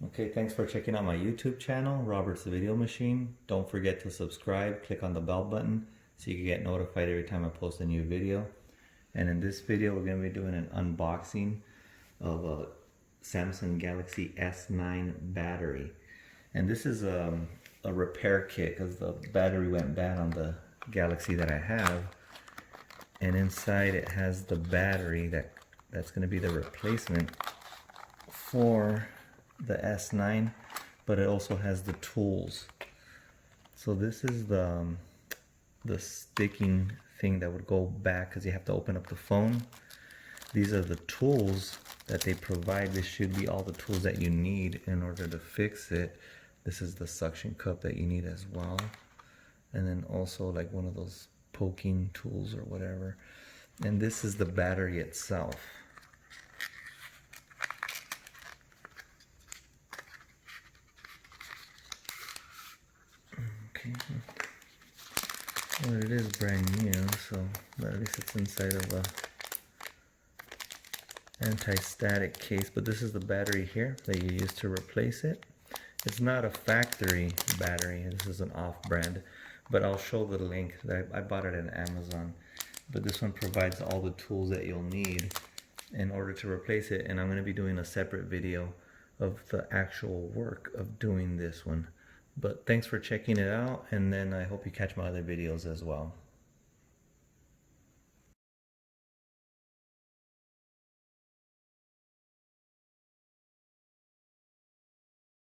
Okay, thanks for checking out my YouTube channel, Robert's Video Machine. Don't forget to subscribe, click on the bell button so you can get notified every time I post a new video. And in this video, we're going to be doing an unboxing of a Samsung Galaxy S9 battery. And this is a repair kit because the battery went bad on the Galaxy that I have. And inside it has the battery that's going to be the replacement for the S9, but it also has the tools. So this is the sticking thing that would go back because you have to open up the phone. These are the tools that they provide. This should be all the tools that you need in order to fix it. This is the suction cup that you need as well, and then also like one of those poking tools or whatever. And this is the battery itself. Okay, well, it is brand new, so at least it's inside of a anti-static case. But this is the battery here that you use to replace it. It's not a factory battery, this is an off-brand, but I'll show the link. I bought it on Amazon. But this one provides all the tools that you'll need in order to replace it, and I'm going to be doing a separate video of the actual work of doing this one. But thanks for checking it out, and then I hope you catch my other videos as well.